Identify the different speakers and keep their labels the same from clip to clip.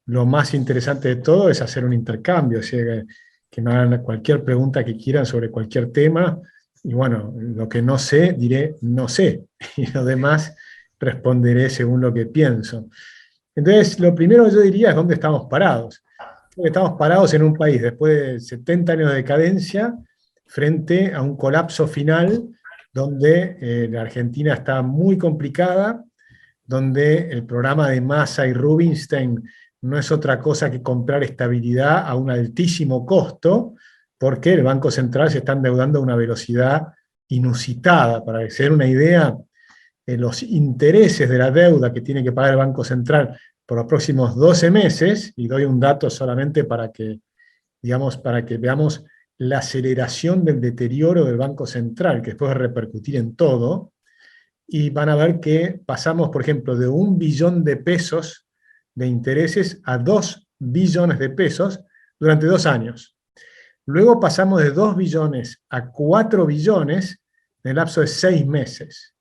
Speaker 1: lo más interesante de todo es hacer un intercambio, o sea, que me hagan cualquier pregunta que quieran sobre cualquier tema, y bueno, lo que no sé, diré no sé, y lo demás responderé según lo que pienso. Entonces, lo primero que yo diría es dónde estamos parados. Creo que estamos parados en un país después de 70 años de decadencia, frente a un colapso final, donde la Argentina está muy complicada, donde el programa de Massa y Rubinstein no es otra cosa que comprar estabilidad a un altísimo costo, porque el Banco Central se está endeudando a una velocidad inusitada. Para hacer una idea, los intereses de la deuda que tiene que pagar el Banco Central por los próximos 12 meses, y doy un dato solamente para que, digamos, para que veamos la aceleración del deterioro del Banco Central, que después va a repercutir en todo, y van a ver que pasamos, por ejemplo, de 1 billón de pesos de intereses a 2 billones de pesos durante 2 años. Luego pasamos de 2 billones a 4 billones en el lapso de 6 meses.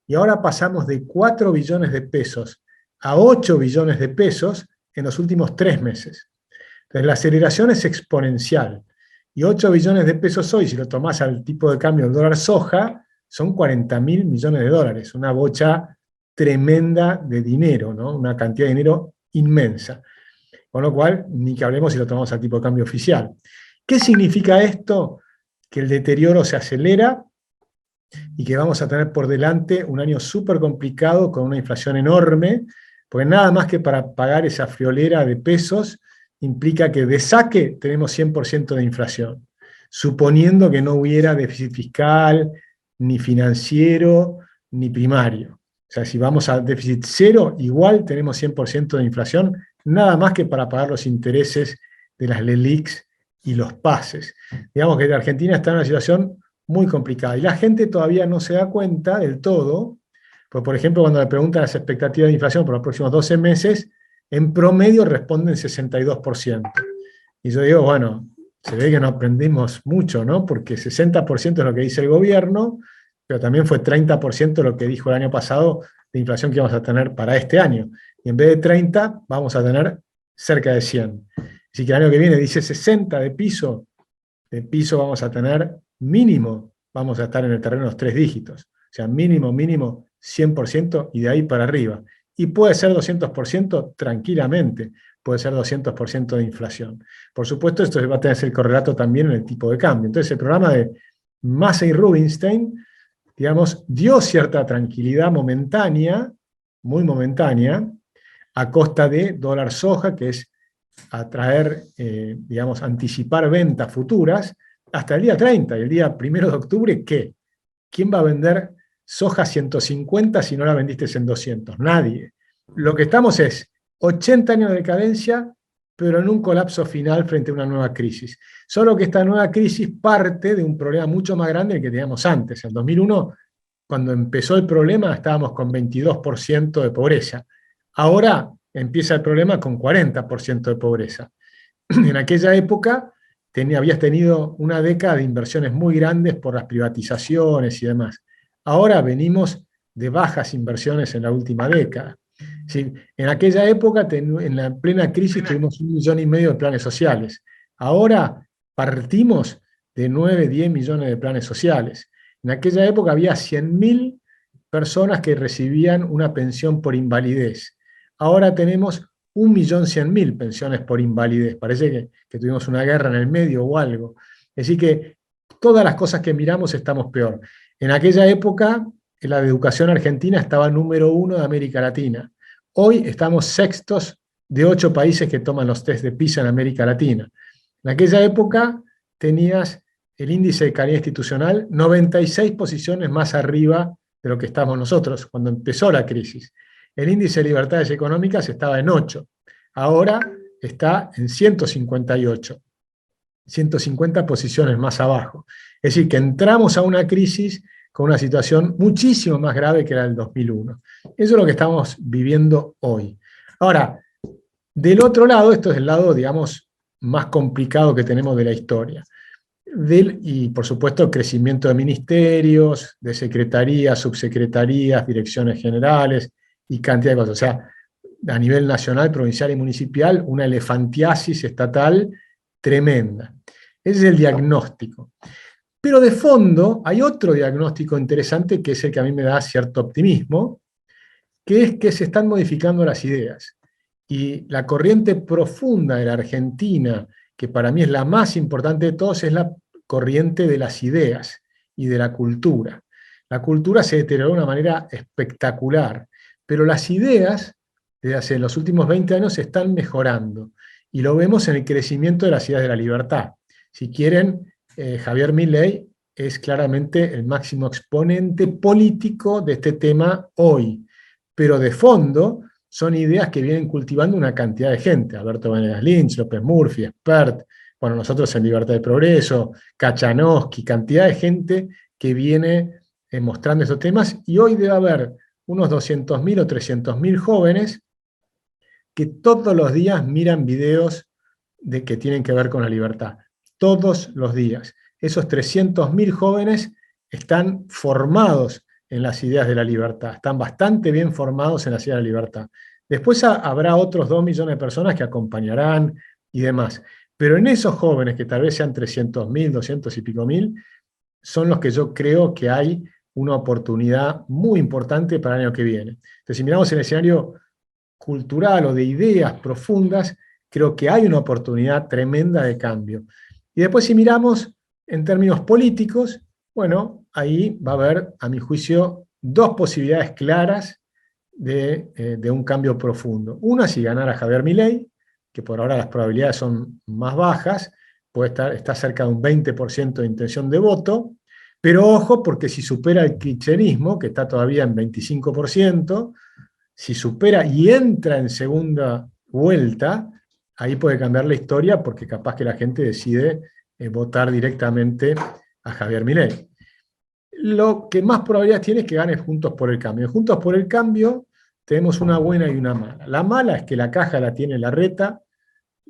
Speaker 1: Y ahora pasamos de 4 billones de pesos a 8 billones de pesos en los últimos 3 meses. Entonces la aceleración es exponencial. Y 8 billones de pesos hoy, si lo tomás al tipo de cambio del dólar soja, son 40.000 millones de dólares, una bocha tremenda de dinero, ¿no? Una cantidad de dinero inmensa. Con lo cual, ni que hablemos si lo tomamos al tipo de cambio oficial. ¿Qué significa esto? Que el deterioro se acelera y que vamos a tener por delante un año súper complicado con una inflación enorme, porque nada más que para pagar esa friolera de pesos implica que de saque tenemos 100% de inflación, suponiendo que no hubiera déficit fiscal, ni financiero, ni primario. O sea, si vamos a déficit cero, igual tenemos 100% de inflación, nada más que para pagar los intereses de las LELIQs y los pases. Digamos que la Argentina está en una situación muy complicada. Y la gente todavía no se da cuenta del todo, pues por ejemplo, cuando le preguntan las expectativas de inflación por los próximos 12 meses, en promedio responden 62%. Y yo digo, bueno, se ve que no aprendimos mucho, ¿no? Porque 60% es lo que dice el gobierno, pero también fue 30% lo que dijo el año pasado de inflación que vamos a tener para este año. Y en vez de 30, vamos a tener cerca de 100. Así que el año que viene dice 60 de piso vamos a tener mínimo, vamos a estar en el terreno de los 3 dígitos. O sea, mínimo 100% y de ahí para arriba. Y puede ser 200% tranquilamente, puede ser 200% de inflación. Por supuesto, esto va a tener el correlato también en el tipo de cambio. Entonces, el programa de Massa y Rubinstein, digamos, dio cierta tranquilidad momentánea, muy momentánea, a costa de dólar soja, que es atraer, digamos, anticipar ventas futuras hasta el día 30, y el día 1 de octubre, ¿qué? ¿Quién va a vender soja 150 si no la vendiste en 200? Nadie. Lo que estamos es 80 años de decadencia, pero en un colapso final frente a una nueva crisis. Solo que esta nueva crisis parte de un problema mucho más grande del que teníamos antes. En 2001, cuando empezó el problema, estábamos con 22% de pobreza. Ahora empieza el problema con 40% de pobreza. En aquella época habías tenido una década de inversiones muy grandes por las privatizaciones y demás. Ahora venimos de bajas inversiones en la última década. Sí, en aquella época, en la plena crisis, tuvimos 1,5 millones de planes sociales. Ahora partimos de 9, 10 millones de planes sociales. En aquella época había 100.000 personas que recibían una pensión por invalidez. Ahora tenemos 1.100.000 pensiones por invalidez. Parece que tuvimos una guerra en el medio o algo. Así que todas las cosas que miramos estamos peor. En aquella época, la educación argentina estaba número 1 de América Latina. Hoy estamos sextos de 8 países que toman los test de PISA en América Latina. En aquella época tenías el índice de calidad institucional 96 posiciones más arriba de lo que estamos nosotros cuando empezó la crisis. El índice de libertades económicas estaba en 8, ahora está en 158, 150 posiciones más abajo. Es decir, que entramos a una crisis con una situación muchísimo más grave que la del 2001. Eso es lo que estamos viviendo hoy. Ahora, del otro lado, esto es el lado, digamos, más complicado que tenemos de la historia. Y por supuesto crecimiento de ministerios, de secretarías, subsecretarías, direcciones generales y cantidad de cosas. O sea, a nivel nacional, provincial y municipal, una elefantiasis estatal tremenda. Ese es el diagnóstico. Pero de fondo hay otro diagnóstico interesante que es el que a mí me da cierto optimismo, que es que se están modificando las ideas. Y la corriente profunda de la Argentina, que para mí es la más importante de todos, es la corriente de las ideas y de la cultura. La cultura se deterioró de una manera espectacular, pero las ideas, desde hace los últimos 20 años, se están mejorando. Y lo vemos en el crecimiento de las ideas de la libertad. Si quieren, Javier Milei es claramente el máximo exponente político de este tema hoy, pero de fondo son ideas que vienen cultivando una cantidad de gente, Alberto Venegas Lynch, López Murphy, Espert, bueno, nosotros en Libertad de Progreso, Kachanowski, cantidad de gente que viene mostrando estos temas, y hoy debe haber unos 200.000 o 300.000 jóvenes que todos los días miran videos que tienen que ver con la libertad, todos los días. Esos 300.000 jóvenes están formados en las ideas de la libertad, están bastante bien formados en las ideas de la libertad. Después habrá otros 2 millones de personas que acompañarán y demás. Pero en esos jóvenes, que tal vez sean 300.000, 200 y pico mil, son los que yo creo que hay una oportunidad muy importante para el año que viene. Entonces, si miramos el escenario cultural o de ideas profundas, creo que hay una oportunidad tremenda de cambio. Y después, si miramos en términos políticos, bueno, ahí va a haber, a mi juicio, 2 posibilidades claras de un cambio profundo. Una, si ganara Javier Milei, que por ahora las probabilidades son más bajas, está cerca de un 20% de intención de voto, pero ojo, porque si supera el kirchnerismo, que está todavía en 25%, si supera y entra en segunda vuelta, ahí puede cambiar la historia, porque capaz que la gente decide votar directamente a Javier Milei. Lo que más probabilidades tiene es que gane Juntos por el Cambio. Juntos por el Cambio tenemos una buena y una mala. La mala es que la caja la tiene Larreta,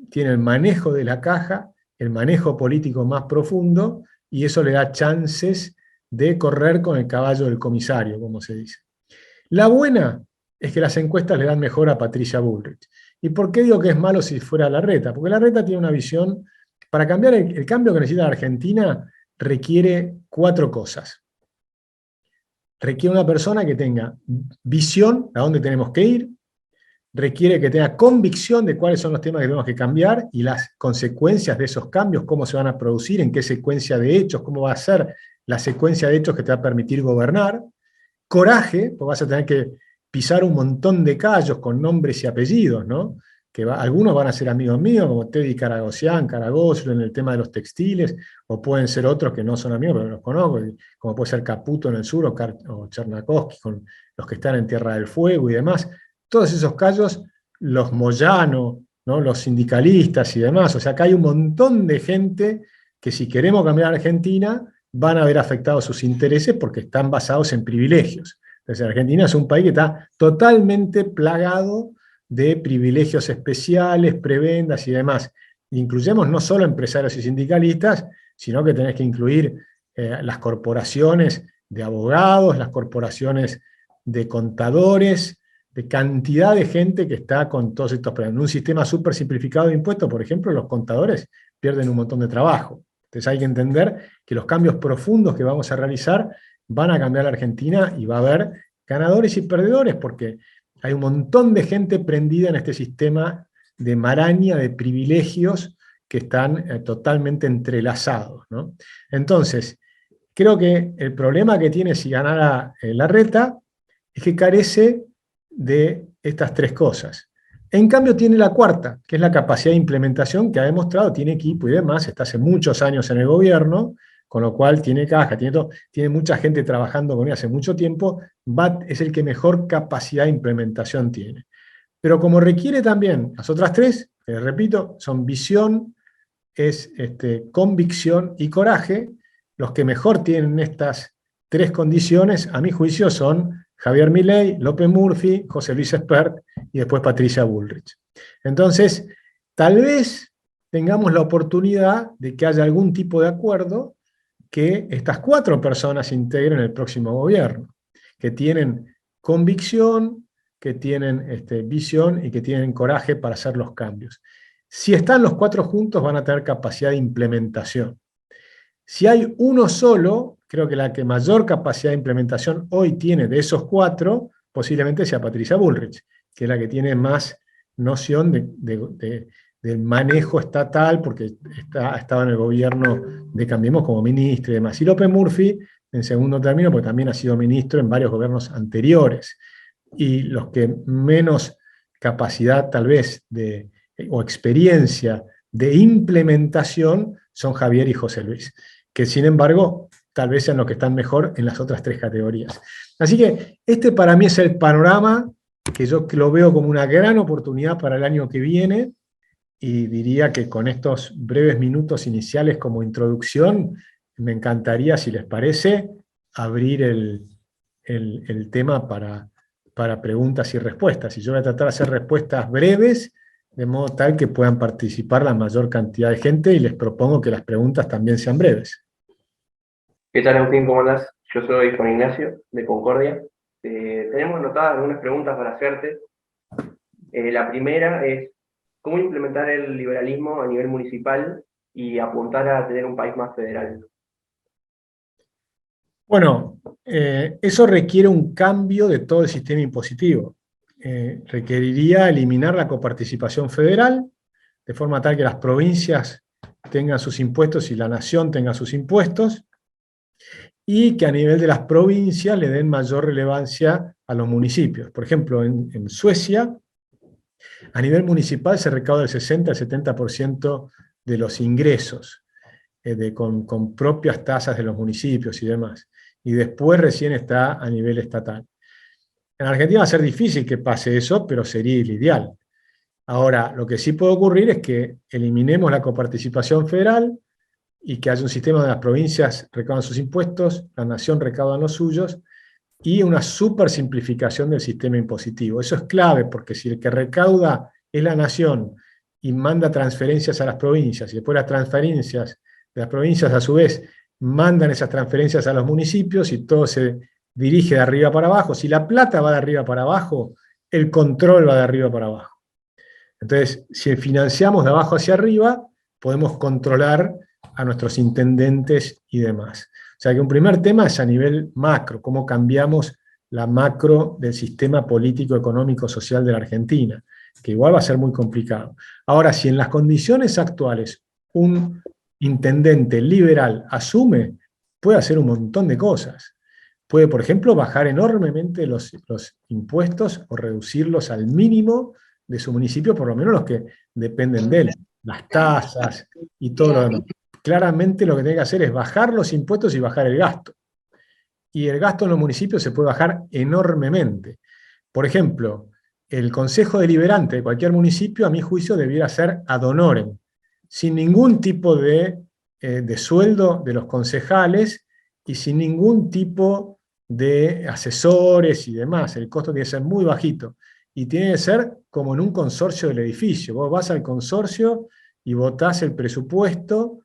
Speaker 1: tiene el manejo de la caja, el manejo político más profundo, y eso le da chances de correr con el caballo del comisario, como se dice. La buena es que las encuestas le dan mejor a Patricia Bullrich. ¿Y por qué digo que es malo si fuera Larreta? Porque Larreta tiene una visión, para cambiar el cambio que necesita la Argentina requiere 4 cosas. Requiere una persona que tenga visión a dónde tenemos que ir, requiere que tenga convicción de cuáles son los temas que tenemos que cambiar y las consecuencias de esos cambios, cómo se van a producir, en qué secuencia de hechos, cómo va a ser la secuencia de hechos que te va a permitir gobernar. Coraje, porque vas a tener que pisar un montón de callos con nombres y apellidos, ¿no? Algunos van a ser amigos míos, como Teddy Caragoslo en el tema de los textiles, o pueden ser otros que no son amigos, pero los conozco, como puede ser Caputo en el sur, o Chernakowski, con los que están en Tierra del Fuego y demás. Todos esos callos, los Moyano, ¿no? Los sindicalistas y demás. O sea, acá hay un montón de gente que, si queremos cambiar a Argentina, van a ver afectados sus intereses porque están basados en privilegios. Entonces, Argentina es un país que está totalmente plagado de privilegios especiales, prebendas y demás. Incluyemos no solo empresarios y sindicalistas, sino que tenés que incluir las corporaciones de abogados, las corporaciones de contadores, de cantidad de gente que está con todos estos problemas. En un sistema súper simplificado de impuestos, por ejemplo, los contadores pierden un montón de trabajo. Entonces hay que entender que los cambios profundos que vamos a realizar van a cambiar la Argentina y va a haber ganadores y perdedores, porque hay un montón de gente prendida en este sistema de maraña, de privilegios que están totalmente entrelazados, ¿no? Entonces, creo que el problema que tiene si ganara Larreta es que carece de estas 3 cosas. En cambio tiene la cuarta, que es la capacidad de implementación, que ha demostrado, tiene equipo y demás, está hace muchos años en el gobierno, con lo cual tiene caja, tiene mucha gente trabajando con él hace mucho tiempo, es el que mejor capacidad de implementación tiene. Pero como requiere también las otras 3, que repito, son visión, es convicción y coraje, los que mejor tienen estas 3 condiciones, a mi juicio, son Javier Milei, López Murphy, José Luis Espert y después Patricia Bullrich. Entonces, tal vez tengamos la oportunidad de que haya algún tipo de acuerdo que estas 4 personas integren el próximo gobierno, que tienen convicción, que tienen visión y que tienen coraje para hacer los cambios. Si están los 4 juntos, van a tener capacidad de implementación. Si hay uno solo, creo que la que mayor capacidad de implementación hoy tiene de esos 4, posiblemente sea Patricia Bullrich, que es la que tiene más noción del manejo estatal, porque estaba en el gobierno de Cambiemos como ministro y demás. Y López Murphy, en segundo término, porque también ha sido ministro en varios gobiernos anteriores. Y los que menos capacidad tal vez o experiencia de implementación son Javier y José Luis, que sin embargo tal vez sean los que están mejor en las otras 3 categorías. Así que para mí es el panorama que yo lo veo como una gran oportunidad para el año que viene, y diría que con estos breves minutos iniciales como introducción, me encantaría, si les parece, abrir el tema para preguntas y respuestas. Y yo voy a tratar de hacer respuestas breves, de modo tal que puedan participar la mayor cantidad de gente, y les propongo que las preguntas también sean breves.
Speaker 2: ¿Qué tal, Agustín? ¿Cómo andás? Yo soy Juan Ignacio, de Concordia. Tenemos anotadas algunas preguntas para hacerte. La primera es, ¿cómo implementar el liberalismo a nivel municipal y apuntar a tener un país más federal?
Speaker 1: Bueno, eso requiere un cambio de todo el sistema impositivo. Requeriría eliminar la coparticipación federal, de forma tal que las provincias tengan sus impuestos y la nación tenga sus impuestos, y que a nivel de las provincias le den mayor relevancia a los municipios. Por ejemplo, en Suecia, a nivel municipal se recauda el 60 al 70% de los ingresos, con propias tasas de los municipios y demás. Y después recién está a nivel estatal. En Argentina va a ser difícil que pase eso, pero sería el ideal. Ahora, lo que sí puede ocurrir es que eliminemos la coparticipación federal y que haya un sistema donde las provincias recaudan sus impuestos, la nación recauda los suyos, y una super simplificación del sistema impositivo. Eso es clave, porque si el que recauda es la nación y manda transferencias a las provincias, y después las transferencias de las provincias a su vez mandan esas transferencias a los municipios, y todo se dirige de arriba para abajo, si la plata va de arriba para abajo, el control va de arriba para abajo. Entonces, si financiamos de abajo hacia arriba, podemos controlar a nuestros intendentes y demás. O sea que un primer tema es a nivel macro, cómo cambiamos la macro del sistema político, económico, social de la Argentina, que igual va a ser muy complicado. Ahora, si en las condiciones actuales un intendente liberal asume, puede hacer un montón de cosas. Puede, por ejemplo, bajar enormemente los impuestos o reducirlos al mínimo de su municipio, por lo menos los que dependen de él, las tasas y todo lo demás. Claramente lo que tiene que hacer es bajar los impuestos y bajar el gasto. Y el gasto en los municipios se puede bajar enormemente. Por ejemplo, el Consejo Deliberante de cualquier municipio, a mi juicio, debiera ser ad honorem, sin ningún tipo de sueldo de los concejales y sin ningún tipo de asesores y demás. El costo tiene que ser muy bajito. Y tiene que ser como en un consorcio del edificio. Vos vas al consorcio y votás el presupuesto,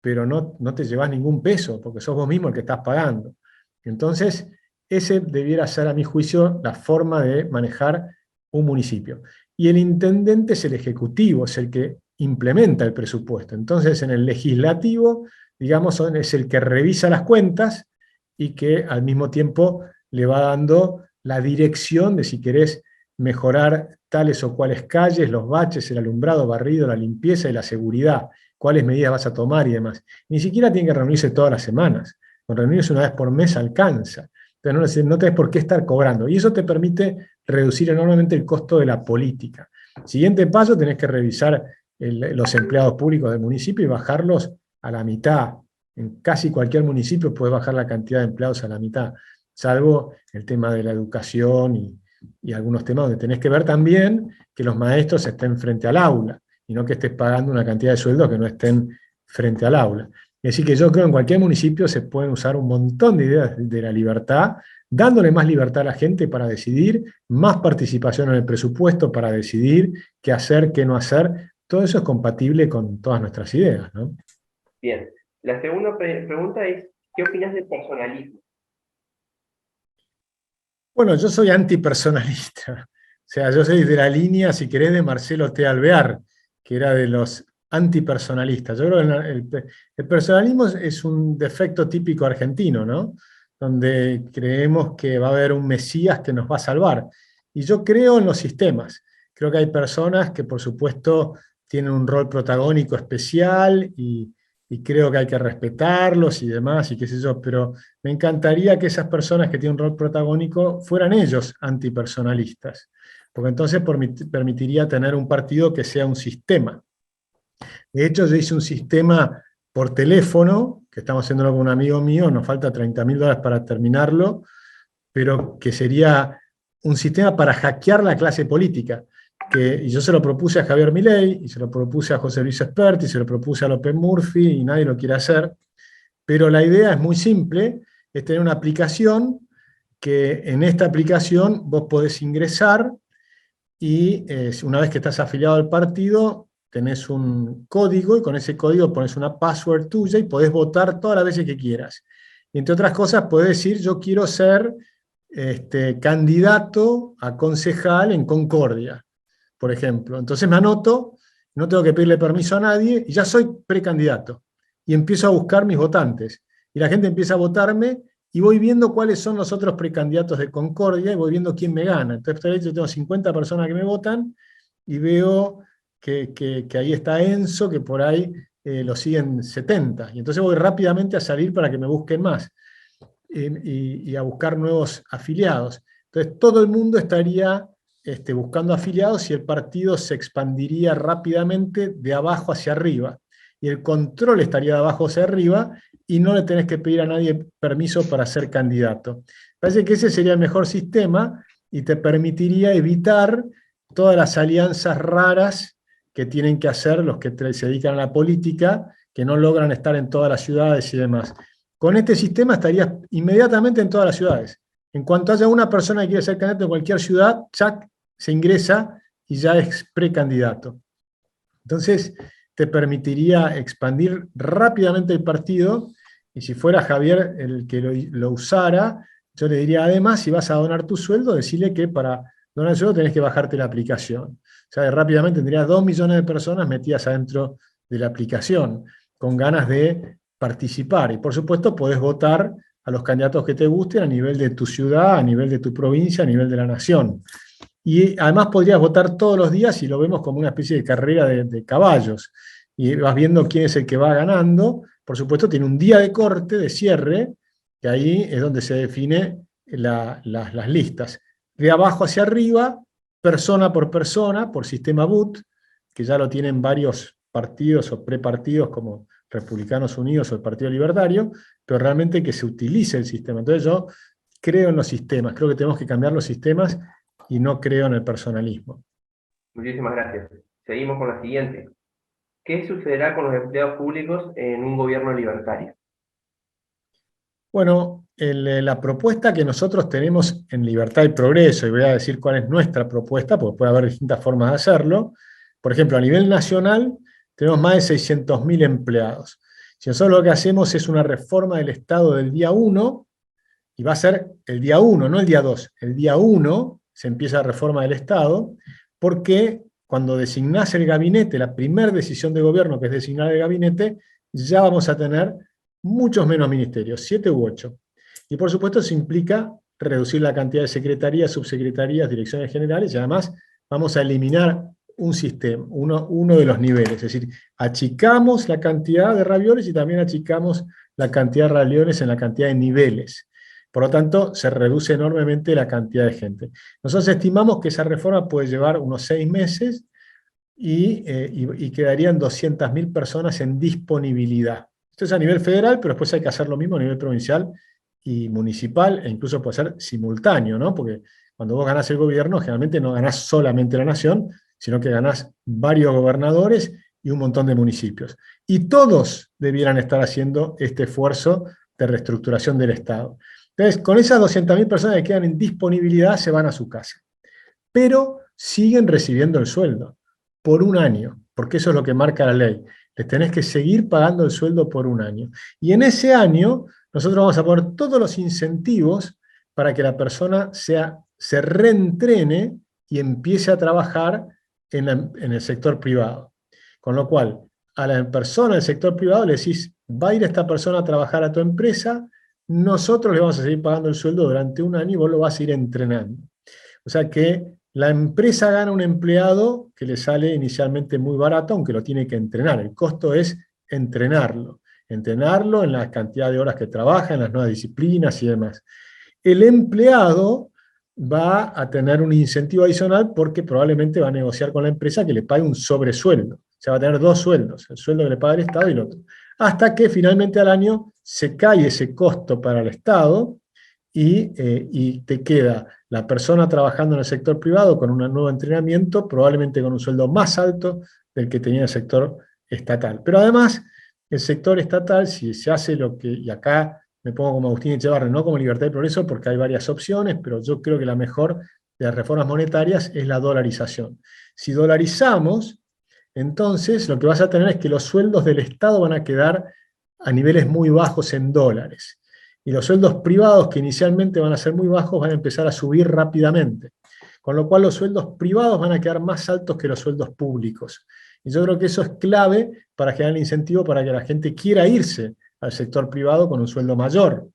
Speaker 1: pero no te llevas ningún peso, porque sos vos mismo el que estás pagando. Entonces, ese debiera ser, a mi juicio, la forma de manejar un municipio. Y el intendente es el ejecutivo, es el que implementa el presupuesto. Entonces, en el legislativo, digamos, es el que revisa las cuentas y que al mismo tiempo le va dando la dirección de si querés mejorar tales o cuales calles, los baches, el alumbrado, barrido, la limpieza y la seguridad, cuáles medidas vas a tomar y demás. Ni siquiera tiene que reunirse todas las semanas. Con reunirse una vez por mes alcanza. Entonces no tenés por qué estar cobrando. Y eso te permite reducir enormemente el costo de la política. Siguiente paso, tenés que revisar los empleados públicos del municipio y bajarlos a la mitad. En casi cualquier municipio puedes bajar la cantidad de empleados a la mitad, salvo el tema de la educación y algunos temas donde tenés que ver también que los maestros estén frente al aula, y no que estés pagando una cantidad de sueldos que no estén frente al aula. Es decir, que yo creo que en cualquier municipio se pueden usar un montón de ideas de la libertad, dándole más libertad a la gente para decidir, más participación en el presupuesto para decidir qué hacer, qué no hacer. Todo eso es compatible con todas nuestras ideas, ¿no?
Speaker 2: Bien. La segunda pregunta es, ¿qué opinas del personalismo?
Speaker 1: Bueno, yo soy antipersonalista. sea, yo soy de la línea, si querés, de Marcelo T. Alvear, que era de los antipersonalistas. Yo creo que el personalismo es un defecto típico argentino, ¿no? Donde creemos que va a haber un Mesías que nos va a salvar. Y yo creo en los sistemas. Creo que hay personas que, por supuesto, tienen un rol protagónico especial y creo que hay que respetarlos y demás, y qué sé yo, pero me encantaría que esas personas que tienen un rol protagónico fueran ellos antipersonalistas, porque entonces permitiría tener un partido que sea un sistema. De hecho, yo hice un sistema por teléfono, que estamos haciéndolo con un amigo mío, nos falta $30.000 para terminarlo, pero que sería un sistema para hackear la clase política. Y yo se lo propuse a Javier Milei, y se lo propuse a José Luis Espert, y se lo propuse a López Murphy, y nadie lo quiere hacer. Pero la idea es muy simple, es tener una aplicación que en esta aplicación vos podés ingresar y una vez que estás afiliado al partido, tenés un código y con ese código pones una password tuya y podés votar todas las veces que quieras. Y entre otras cosas, podés decir, yo quiero ser candidato a concejal en Concordia, por ejemplo. Entonces me anoto, no tengo que pedirle permiso a nadie y ya soy precandidato. Y empiezo a buscar mis votantes. Y la gente empieza a votarme y voy viendo cuáles son los otros precandidatos de Concordia y voy viendo quién me gana. Entonces yo tengo 50 personas que me votan y veo que ahí está Enzo, que por ahí lo siguen 70. Y entonces voy rápidamente a salir para que me busquen más y a buscar nuevos afiliados. Entonces todo el mundo estaría buscando afiliados y el partido se expandiría rápidamente de abajo hacia arriba. Y el control estaría de abajo hacia arriba y no le tenés que pedir a nadie permiso para ser candidato. Parece que ese sería el mejor sistema y te permitiría evitar todas las alianzas raras que tienen que hacer los que se dedican a la política, que no logran estar en todas las ciudades y demás. Con este sistema estarías inmediatamente en todas las ciudades. En cuanto haya una persona que quiere ser candidato en cualquier ciudad, ¡chac!, se ingresa y ya es precandidato. Entonces, te permitiría expandir rápidamente el partido, y si fuera Javier el que lo usara, yo le diría, además, si vas a donar tu sueldo, decirle que para donar el sueldo tenés que bajarte la aplicación. O sea, rápidamente tendrías 2 millones de personas metidas adentro de la aplicación, con ganas de participar. Y por supuesto, podés votar a los candidatos que te gusten a nivel de tu ciudad, a nivel de tu provincia, a nivel de la nación. Y además podrías votar todos los días y lo vemos como una especie de carrera de caballos. Y vas viendo quién es el que va ganando. Por supuesto, tiene un día de corte, de cierre, que ahí es donde se define las listas. De abajo hacia arriba, persona por sistema boot, que ya lo tienen varios partidos o prepartidos como Republicanos Unidos o el Partido Libertario, pero realmente que se utilice el sistema. Entonces yo creo en los sistemas, creo que tenemos que cambiar los sistemas y no creo en el personalismo.
Speaker 2: Muchísimas gracias. Seguimos con la siguiente. ¿Qué sucederá con los empleados públicos en un gobierno libertario?
Speaker 1: Bueno, la propuesta que nosotros tenemos en Libertad y Progreso, y voy a decir cuál es nuestra propuesta, porque puede haber distintas formas de hacerlo. Por ejemplo, a nivel nacional tenemos más de 600.000 empleados. Si nosotros lo que hacemos es una reforma del Estado del día 1, y va a ser el día 1, no el día 2, el día 1 se empieza la reforma del Estado, porque cuando designás el gabinete, la primera decisión de gobierno, que es designar el gabinete, ya vamos a tener muchos menos ministerios, 7 u 8. Y por supuesto eso implica reducir la cantidad de secretarías, subsecretarías, direcciones generales, y además vamos a eliminar un sistema, uno de los niveles. Es decir, achicamos la cantidad de ravioles y también achicamos la cantidad de ravioles en la cantidad de niveles. Por lo tanto, se reduce enormemente la cantidad de gente. Nosotros estimamos que esa reforma puede llevar unos 6 meses y quedarían 200.000 personas en disponibilidad. Esto es a nivel federal, pero después hay que hacer lo mismo a nivel provincial y municipal, e incluso puede ser simultáneo, ¿no? Porque cuando vos ganás el gobierno, generalmente no ganás solamente la nación, sino que ganás varios gobernadores y un montón de municipios. Y todos debieran estar haciendo este esfuerzo de reestructuración del Estado. Entonces, con esas 200.000 personas que quedan en disponibilidad, se van a su casa. Pero siguen recibiendo el sueldo por un año, porque eso es lo que marca la ley. Les tenés que seguir pagando el sueldo por un año. Y en ese año, nosotros vamos a poner todos los incentivos para que la persona se reentrene y empiece a trabajar en el sector privado. Con lo cual, a la persona del sector privado le decís, va a ir esta persona a trabajar a tu empresa, nosotros le vamos a seguir pagando el sueldo durante un año y vos lo vas a ir entrenando. O sea que la empresa gana un empleado que le sale inicialmente muy barato, aunque lo tiene que entrenar. El costo es entrenarlo en la cantidad de horas que trabaja, en las nuevas disciplinas y demás. El empleado va a tener un incentivo adicional porque probablemente va a negociar con la empresa que le pague un sobresueldo. O sea, va a tener dos sueldos, el sueldo que le paga el Estado y el otro. Hasta que finalmente al año se cae ese costo para el Estado y te queda la persona trabajando en el sector privado con un nuevo entrenamiento, probablemente con un sueldo más alto del que tenía el sector estatal. Pero además, el sector estatal, si se hace lo que, y acá me pongo como Agustín Echevarri, no como Libertad y Progreso, porque hay varias opciones, pero yo creo que la mejor de las reformas monetarias es la dolarización. Si dolarizamos, entonces lo que vas a tener es que los sueldos del Estado van a quedar a niveles muy bajos en dólares. Y los sueldos privados, que inicialmente van a ser muy bajos, van a empezar a subir rápidamente. Con lo cual los sueldos privados van a quedar más altos que los sueldos públicos. Y yo creo que eso es clave para generar el incentivo para que la gente quiera irse al sector privado con un sueldo mayor.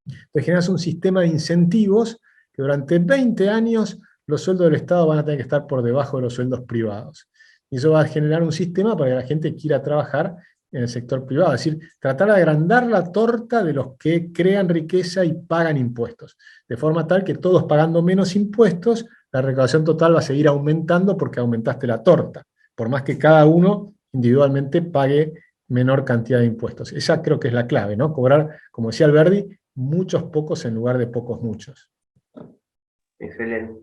Speaker 1: Entonces generas un sistema de incentivos que durante 20 años los sueldos del Estado van a tener que estar por debajo de los sueldos privados. Y eso va a generar un sistema para que la gente quiera trabajar en el sector privado, es decir, tratar de agrandar la torta de los que crean riqueza y pagan impuestos, de forma tal que todos pagando menos impuestos, la recaudación total va a seguir aumentando porque aumentaste la torta, por más que cada uno individualmente pague menor cantidad de impuestos. Esa creo que es la clave, ¿no? Cobrar, como decía Alberdi, muchos pocos en lugar de pocos muchos.
Speaker 2: Excelente.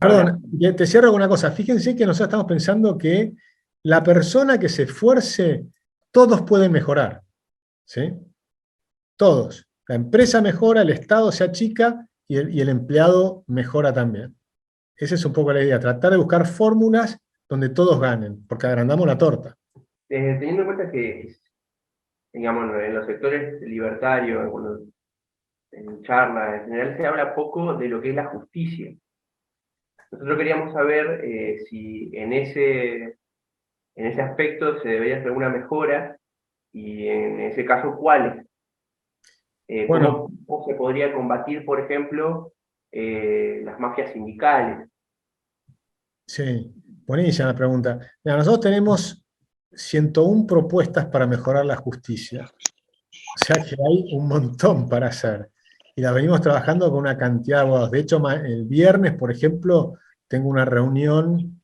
Speaker 1: Perdón, te cierro con una cosa. Fíjense que nosotros estamos pensando que la persona que se esfuerce, todos pueden mejorar. ¿Sí? Todos. La empresa mejora, el Estado se achica y el empleado mejora también. Esa es un poco la idea, tratar de buscar fórmulas donde todos ganen, porque agrandamos la torta.
Speaker 2: Teniendo en cuenta que, digamos, en los sectores libertarios, en charlas, en general se habla poco de lo que es la justicia. Nosotros queríamos saber si en ese aspecto se debería hacer alguna mejora y en ese caso, ¿cuáles?
Speaker 1: Bueno,
Speaker 2: ¿Cómo se podría combatir, por ejemplo, las mafias sindicales?
Speaker 1: sí, buenísima la pregunta. Mira, nosotros tenemos 101 propuestas para mejorar la justicia. O sea que hay un montón para hacer. Y las venimos trabajando con una cantidad de abogados. De hecho, el viernes, por ejemplo, tengo una reunión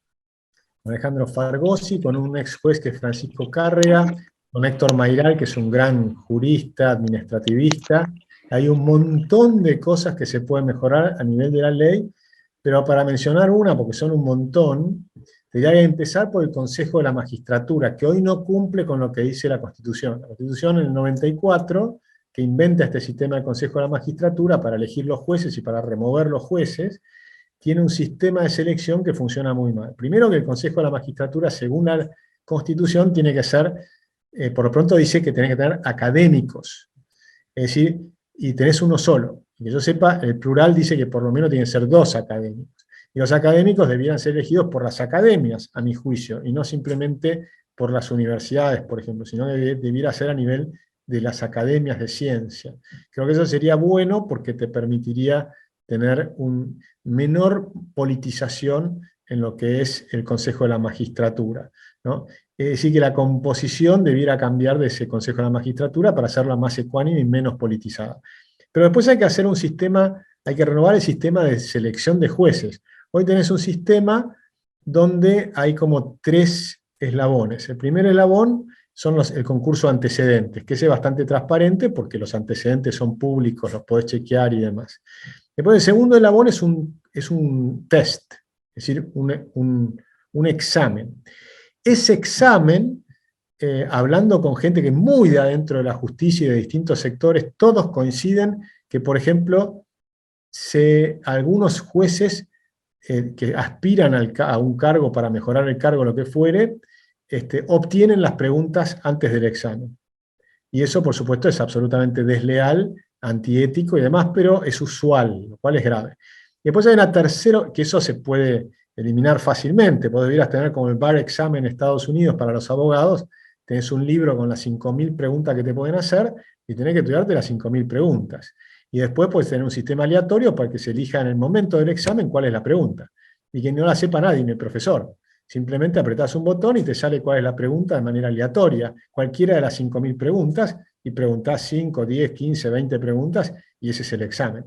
Speaker 1: con Alejandro Fargosi, con un ex juez que es Francisco Cárrega, con Héctor Mayral, que es un gran jurista, administrativista. Hay un montón de cosas que se pueden mejorar a nivel de la ley, pero para mencionar una, porque son un montón, tendría que empezar por el Consejo de la Magistratura, que hoy no cumple con lo que dice la Constitución. La Constitución en el 94, que inventa este sistema del Consejo de la Magistratura para elegir los jueces y para remover los jueces, tiene un sistema de selección que funciona muy mal. Primero que el Consejo de la Magistratura, según la Constitución, tiene que ser, por lo pronto dice que tenés que tener académicos, es decir, y tenés uno solo. Y que yo sepa, el plural dice que por lo menos tienen que ser 2 académicos. Y los académicos debieran ser elegidos por las academias, a mi juicio, y no simplemente por las universidades, por ejemplo, sino que debiera ser a nivel de las academias de ciencia. Creo que eso sería bueno porque te permitiría tener una menor politización en lo que es el Consejo de la Magistratura, ¿no? Es decir, que la composición debiera cambiar de ese Consejo de la Magistratura para hacerla más ecuánime y menos politizada. Pero después hay que hacer un sistema, hay que renovar el sistema de selección de jueces. Hoy tenés un sistema donde hay como 3 eslabones. El primer eslabón son el concurso de antecedentes, que es bastante transparente porque los antecedentes son públicos, los podés chequear y demás. Después el segundo eslabón es un test, es decir, un examen. Ese examen, hablando con gente que es muy de adentro de la justicia y de distintos sectores, todos coinciden que, por ejemplo, algunos jueces que aspiran a un cargo para mejorar el cargo, lo que fuere, obtienen las preguntas antes del examen. Y eso, por supuesto, es absolutamente desleal, antiético y demás, pero es usual, lo cual es grave. Después hay una tercera, que eso se puede eliminar fácilmente. Vos debieras tener como el bar exam en Estados Unidos para los abogados, tenés un libro con las 5.000 preguntas que te pueden hacer y tenés que estudiarte las 5.000 preguntas. Y después puedes tener un sistema aleatorio para que se elija en el momento del examen cuál es la pregunta. Y que no la sepa nadie, ni el profesor. Simplemente apretás un botón y te sale cuál es la pregunta de manera aleatoria, cualquiera de las 5.000 preguntas, y preguntás 5, 10, 15, 20 preguntas, y ese es el examen.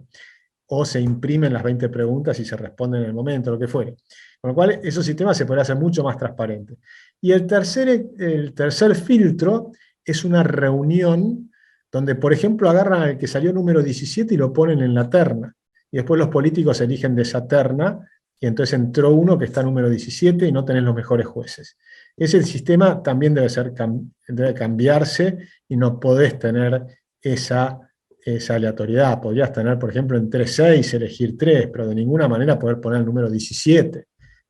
Speaker 1: O se imprimen las 20 preguntas y se responden en el momento, lo que fuere. Con lo cual, esos sistemas se podrán hacer mucho más transparentes. Y el tercer filtro es una reunión donde, por ejemplo, agarran al que salió número 17 y lo ponen en la terna. Y después los políticos eligen de esa terna, y entonces entró uno que está número 17 y no tenés los mejores jueces. Ese sistema también debe cambiarse y no podés tener esa aleatoriedad. Podrías tener, por ejemplo, en 3-6 elegir 3, pero de ninguna manera poder poner el número 17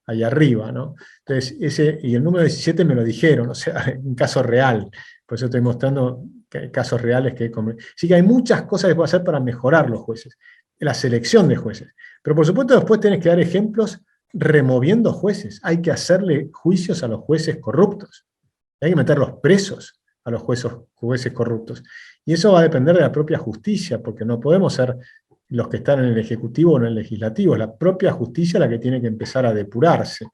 Speaker 1: ahí arriba, ¿no? Entonces, y el número 17 me lo dijeron, o sea, en caso real. Por eso estoy mostrando casos reales que... Así que hay muchas cosas que puedo hacer para mejorar los jueces, la selección de jueces. Pero por supuesto después tenés que dar ejemplos removiendo jueces. Hay que hacerle juicios a los jueces corruptos. Hay que meterlos presos a los jueces corruptos. Y eso va a depender de la propia justicia, porque no podemos ser los que están en el Ejecutivo o en el Legislativo. Es la propia justicia la que tiene que empezar a depurarse.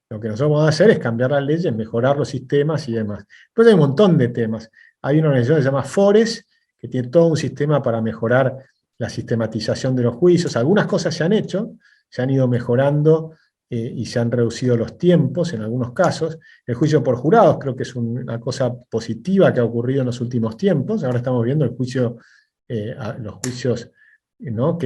Speaker 1: Lo que nosotros vamos a hacer es cambiar las leyes, mejorar los sistemas y demás. Después hay un montón de temas. Hay una organización que se llama FORES, que tiene todo un sistema para mejorar la sistematización de los juicios. Algunas cosas se han hecho, se han ido mejorando y se han reducido los tiempos en algunos casos. El juicio por jurados creo que es una cosa positiva que ha ocurrido en los últimos tiempos. Ahora estamos viendo los juicios, ¿no?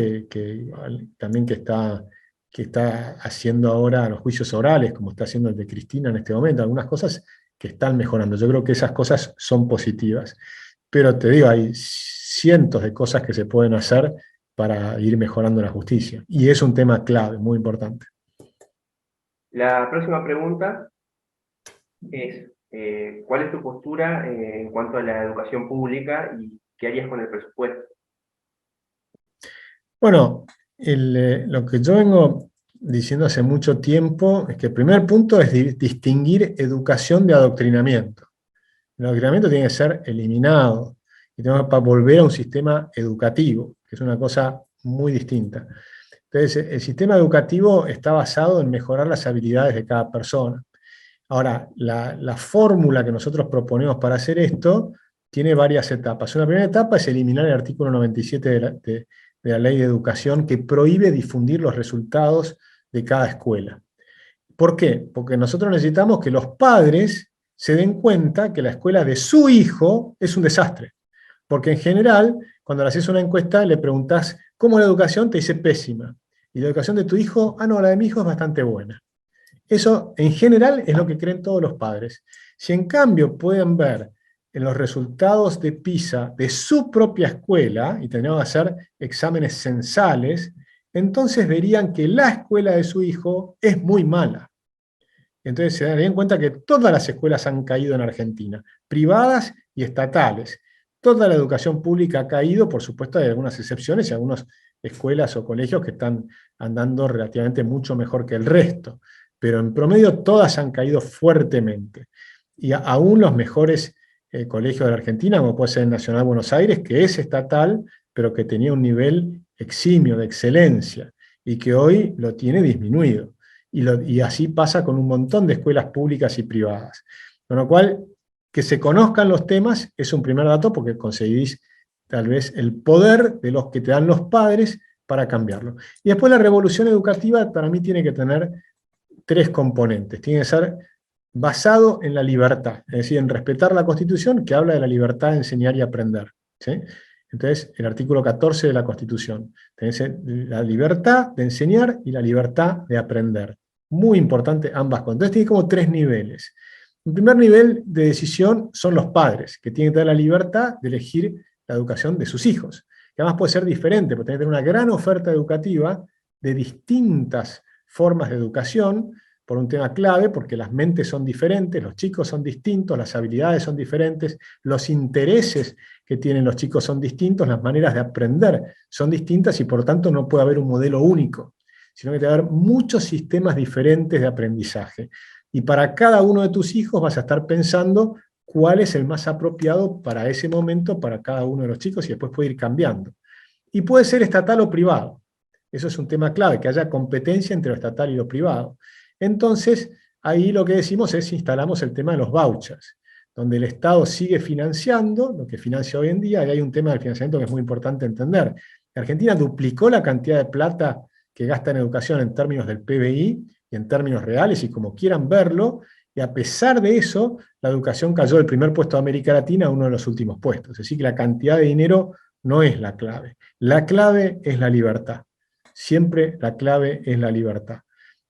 Speaker 1: También que está haciendo ahora los juicios orales, como está haciendo el de Cristina en este momento, algunas cosas que están mejorando. Yo creo que esas cosas son positivas. Pero te digo, hay cientos de cosas que se pueden hacer para ir mejorando la justicia. Y es un tema clave, muy importante.
Speaker 2: La próxima pregunta es, ¿cuál es tu postura en cuanto a la educación pública y qué harías con el presupuesto?
Speaker 1: Bueno, lo que yo vengo diciendo hace mucho tiempo es que el primer punto es distinguir educación de adoctrinamiento. El adoctrinamiento tiene que ser eliminado y tenemos que volver a un sistema educativo, que es una cosa muy distinta. Entonces, el sistema educativo está basado en mejorar las habilidades de cada persona. Ahora, la fórmula que nosotros proponemos para hacer esto tiene varias etapas. Una primera etapa es eliminar el artículo 97 de la Ley de Educación que prohíbe difundir los resultados de cada escuela. ¿Por qué? Porque nosotros necesitamos que los padres se den cuenta que la escuela de su hijo es un desastre. Porque en general, cuando le haces una encuesta, le preguntás ¿cómo es la educación? Te dice pésima. Y la educación de tu hijo, no, la de mi hijo es bastante buena. Eso, en general, es lo que creen todos los padres. Si en cambio pueden ver en los resultados de PISA de su propia escuela, y tenemos que hacer exámenes censales, entonces verían que la escuela de su hijo es muy mala. Entonces se darían cuenta que todas las escuelas han caído en Argentina, privadas y estatales. Toda la educación pública ha caído, por supuesto hay algunas excepciones y algunas escuelas o colegios que están andando relativamente mucho mejor que el resto, pero en promedio todas han caído fuertemente. Y aún los mejores colegios de la Argentina, como puede ser el Nacional Buenos Aires, que es estatal, pero que tenía un nivel eximio de excelencia, y que hoy lo tiene disminuido. Y así pasa con un montón de escuelas públicas y privadas. Con lo cual, que se conozcan los temas es un primer dato porque conseguís tal vez el poder de los que te dan los padres para cambiarlo. Y después la revolución educativa para mí tiene que tener 3 componentes. Tiene que ser basado en la libertad, es decir, en respetar la Constitución que habla de la libertad de enseñar y aprender. ¿Sí? Entonces, el artículo 14 de la Constitución. Tenés la libertad de enseñar y la libertad de aprender. Muy importante ambas cosas. Entonces tiene como 3 niveles. El primer nivel de decisión son los padres, que tienen que tener la libertad de elegir la educación de sus hijos. Que además puede ser diferente, porque tiene que tener una gran oferta educativa de distintas formas de educación, por un tema clave, porque las mentes son diferentes, los chicos son distintos, las habilidades son diferentes, los intereses que tienen los chicos son distintos, las maneras de aprender son distintas y por tanto no puede haber un modelo único, sino que te va a dar muchos sistemas diferentes de aprendizaje. Y para cada uno de tus hijos vas a estar pensando cuál es el más apropiado para ese momento, para cada uno de los chicos, y después puede ir cambiando. Y puede ser estatal o privado. Eso es un tema clave, que haya competencia entre lo estatal y lo privado. Entonces, ahí lo que decimos es instalamos el tema de los vouchers, donde el Estado sigue financiando lo que financia hoy en día, y hay un tema del financiamiento que es muy importante entender. Argentina duplicó la cantidad de plata que gasta en educación en términos del PBI y en términos reales, y como quieran verlo, y a pesar de eso, la educación cayó del primer puesto de América Latina a uno de los últimos puestos. Es decir, que la cantidad de dinero no es la clave. La clave es la libertad. Siempre la clave es la libertad.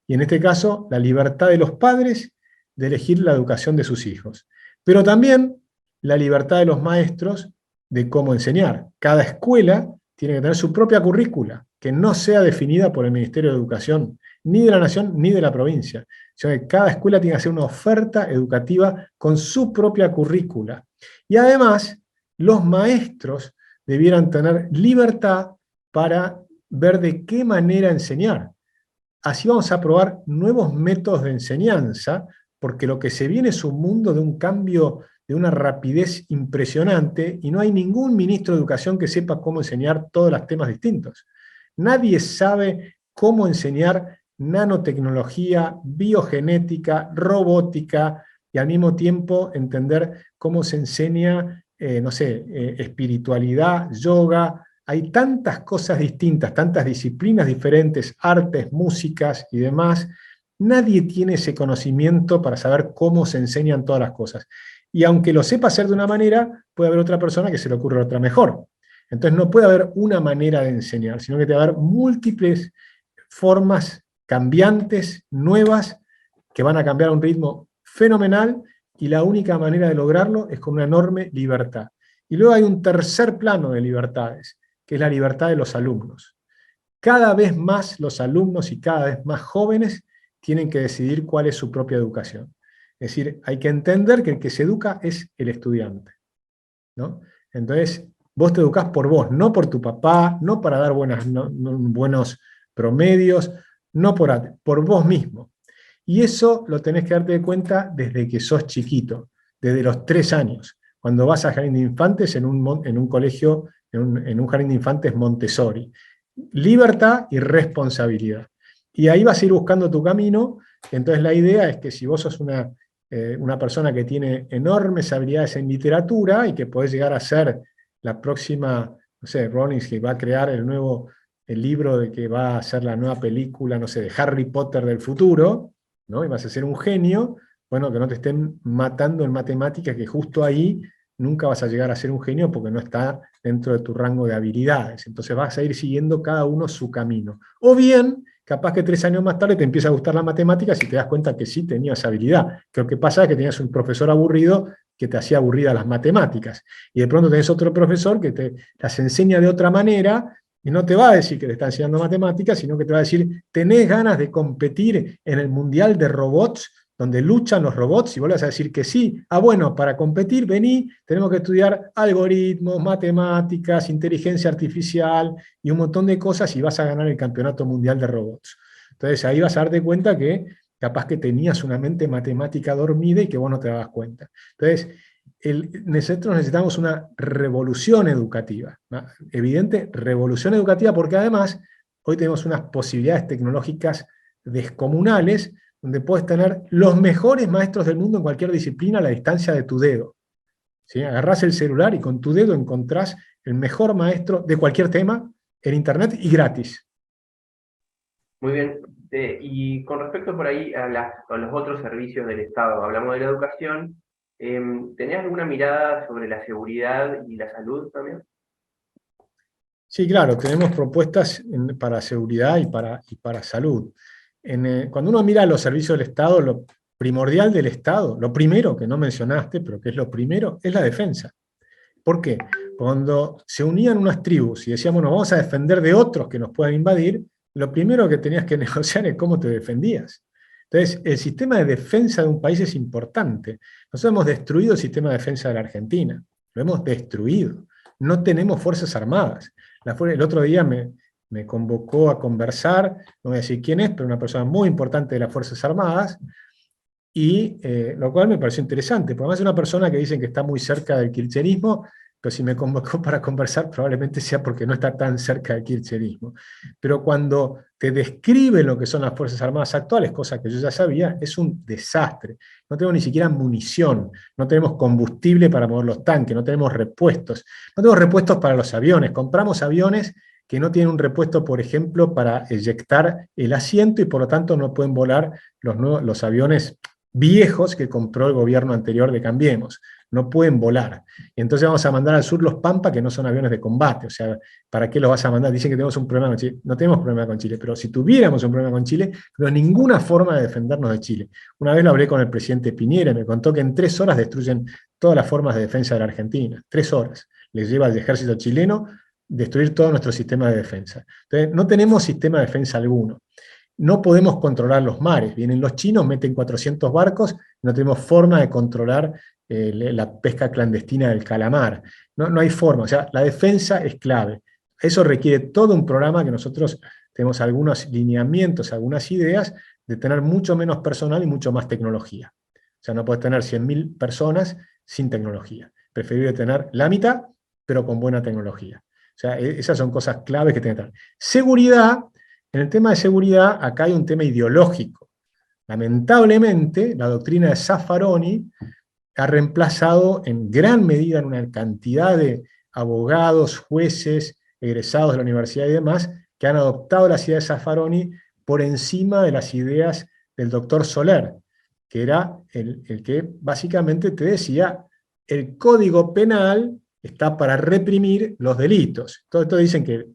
Speaker 1: Y en este caso, la libertad de los padres de elegir la educación de sus hijos. Pero también la libertad de los maestros de cómo enseñar. Cada escuela tiene que tener su propia currícula, que no sea definida por el Ministerio de Educación, ni de la Nación, ni de la provincia. Sino que cada escuela tiene que hacer una oferta educativa con su propia currícula. Y además, los maestros debieran tener libertad para ver de qué manera enseñar. Así vamos a probar nuevos métodos de enseñanza, porque lo que se viene es un mundo de un cambio, de una rapidez impresionante, y no hay ningún ministro de Educación que sepa cómo enseñar todos los temas distintos. Nadie sabe cómo enseñar nanotecnología, biogenética, robótica, y al mismo tiempo entender cómo se enseña, no sé, espiritualidad, yoga. Hay tantas cosas distintas, tantas disciplinas diferentes, artes, músicas y demás. Nadie tiene ese conocimiento para saber cómo se enseñan todas las cosas. Y aunque lo sepa hacer de una manera, puede haber otra persona que se le ocurra otra mejor. Entonces no puede haber una manera de enseñar, sino que te va a haber múltiples formas cambiantes, nuevas, que van a cambiar a un ritmo fenomenal, y la única manera de lograrlo es con una enorme libertad. Y luego hay un tercer plano de libertades, que es la libertad de los alumnos. Cada vez más los alumnos y cada vez más jóvenes tienen que decidir cuál es su propia educación. Es decir, hay que entender que el que se educa es el estudiante, ¿no? Entonces, vos te educás por vos, no por tu papá, no para dar buenos promedios, no por vos mismo. Y eso lo tenés que darte cuenta desde que sos chiquito, desde los 3 años, cuando vas a jardín de infantes en un colegio, en un jardín de infantes Montessori. Libertad y responsabilidad. Y ahí vas a ir buscando tu camino. Entonces la idea es que si vos sos una persona que tiene enormes habilidades en literatura y que podés llegar a ser la próxima, no sé, Rollins, que va a crear el libro de que va a hacer la nueva película, no sé, de Harry Potter del futuro, ¿no? Y vas a ser un genio, bueno, que no te estén matando en matemáticas, que justo ahí nunca vas a llegar a ser un genio porque no está dentro de tu rango de habilidades. Entonces vas a ir siguiendo cada uno su camino. O bien, capaz que 3 años más tarde te empieza a gustar la matemática y te das cuenta que sí tenías habilidad. Que lo que pasa es que tenías un profesor aburrido que te hacía aburrida las matemáticas. Y de pronto tenés otro profesor que te las enseña de otra manera, y no te va a decir que te está enseñando matemáticas, sino que te va a decir, tenés ganas de competir en el mundial de robots, donde luchan los robots, y vos le vas a decir que sí. Ah, bueno, para competir, vení, tenemos que estudiar algoritmos, matemáticas, inteligencia artificial, y un montón de cosas, y vas a ganar el campeonato mundial de robots. Entonces ahí vas a darte cuenta que capaz que tenías una mente matemática dormida y que vos no te dabas cuenta. Entonces, nosotros necesitamos una revolución educativa, una evidente revolución educativa, porque además hoy tenemos unas posibilidades tecnológicas descomunales, donde puedes tener los mejores maestros del mundo en cualquier disciplina a la distancia de tu dedo. ¿Sí? Agarrás el celular y con tu dedo encontrás el mejor maestro de cualquier tema en Internet y gratis.
Speaker 2: Muy bien. Y con respecto por ahí a los otros servicios del Estado, hablamos de la educación, ¿tenés alguna mirada sobre la seguridad y la salud también?
Speaker 1: Sí, claro, tenemos propuestas para seguridad y para salud. Cuando uno mira los servicios del Estado, lo primordial del Estado, lo primero que no mencionaste, pero que es lo primero, es la defensa. ¿Por qué? Cuando se unían unas tribus y decíamos, nos vamos a defender de otros que nos puedan invadir, lo primero que tenías que negociar es cómo te defendías. Entonces, el sistema de defensa de un país es importante. Nosotros hemos destruido el sistema de defensa de la Argentina, lo hemos destruido. No tenemos fuerzas armadas. El otro día me convocó a conversar, no voy a decir quién es, pero una persona muy importante de las Fuerzas Armadas, y lo cual me pareció interesante, porque además es una persona que dicen que está muy cerca del kirchnerismo, pero si me convocó para conversar probablemente sea porque no está tan cerca del kirchnerismo. Pero cuando te describen lo que son las Fuerzas Armadas actuales, cosa que yo ya sabía, es un desastre. No tenemos ni siquiera munición, no tenemos combustible para mover los tanques, no tenemos repuestos, no tenemos repuestos para los aviones, compramos aviones que no tienen un repuesto, por ejemplo, para eyectar el asiento y por lo tanto no pueden volar los aviones viejos que compró el gobierno anterior de Cambiemos. No pueden volar. Y entonces vamos a mandar al sur los Pampa, que no son aviones de combate. O sea, ¿para qué los vas a mandar? Dicen que tenemos un problema con Chile. No tenemos problema con Chile, pero si tuviéramos un problema con Chile, no hay ninguna forma de defendernos de Chile. Una vez lo hablé con el presidente Piñera, y me contó que en 3 horas destruyen todas las formas de defensa de la Argentina. 3 horas. Les lleva al ejército chileno destruir todo nuestro sistema de defensa. Entonces, no tenemos sistema de defensa alguno. No podemos controlar los mares. Vienen los chinos, meten 400 barcos, no tenemos forma de controlar la pesca clandestina del calamar. No hay forma, o sea, la defensa es clave. Eso requiere todo un programa que nosotros tenemos algunos lineamientos, algunas ideas, de tener mucho menos personal y mucho más tecnología. O sea, no puedes tener 100.000 personas sin tecnología. Preferible tener la mitad, pero con buena tecnología. O sea, esas son cosas claves que tienen que tener. Seguridad. En el tema de seguridad, acá hay un tema ideológico. Lamentablemente, la doctrina de Zaffaroni ha reemplazado en gran medida en una cantidad de abogados, jueces, egresados de la universidad y demás, que han adoptado las ideas de Zaffaroni por encima de las ideas del doctor Soler, que era el que básicamente te decía, el Código Penal está para reprimir los delitos. Todos dicen que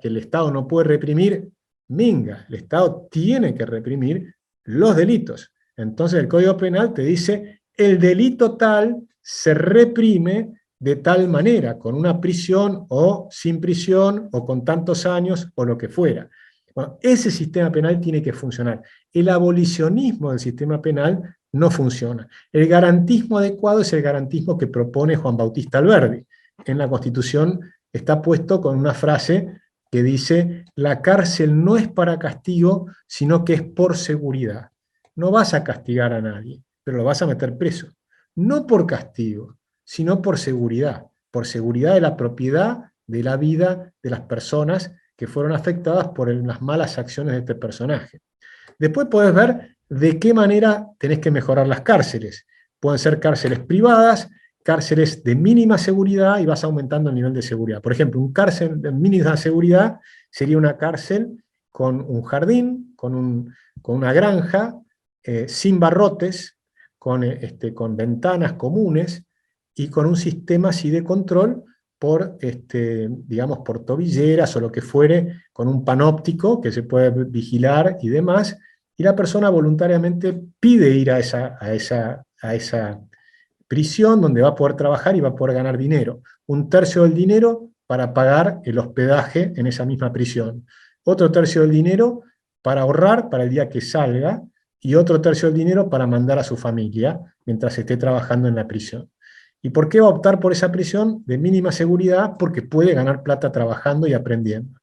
Speaker 1: el Estado no puede reprimir. Minga, el Estado tiene que reprimir los delitos. Entonces el Código Penal te dice, el delito tal se reprime de tal manera, con una prisión o sin prisión, o con tantos años, o lo que fuera. Bueno, ese sistema penal tiene que funcionar. El abolicionismo del sistema penal no funciona. El garantismo adecuado es el garantismo que propone Juan Bautista Alberdi. En la Constitución está puesto con una frase que dice, la cárcel no es para castigo, sino que es por seguridad. No vas a castigar a nadie, pero lo vas a meter preso. No por castigo, sino por seguridad de la propiedad, de la vida de las personas que fueron afectadas por las malas acciones de este personaje. Después podés ver de qué manera tenés que mejorar las cárceles. Pueden ser cárceles privadas, cárceles de mínima seguridad y vas aumentando el nivel de seguridad. Por ejemplo, un cárcel de mínima seguridad sería una cárcel con un jardín, con una granja, sin barrotes, con ventanas comunes y con un sistema así de control por, digamos, por tobilleras o lo que fuere, con un panóptico que se puede vigilar y demás, y la persona voluntariamente pide ir a esa prisión donde va a poder trabajar y va a poder ganar dinero. 1/3 del dinero para pagar el hospedaje en esa misma prisión. Otro 1/3 del dinero para ahorrar para el día que salga, y otro 1/3 del dinero para mandar a su familia mientras esté trabajando en la prisión. ¿Y por qué va a optar por esa prisión de mínima seguridad? Porque puede ganar plata trabajando y aprendiendo.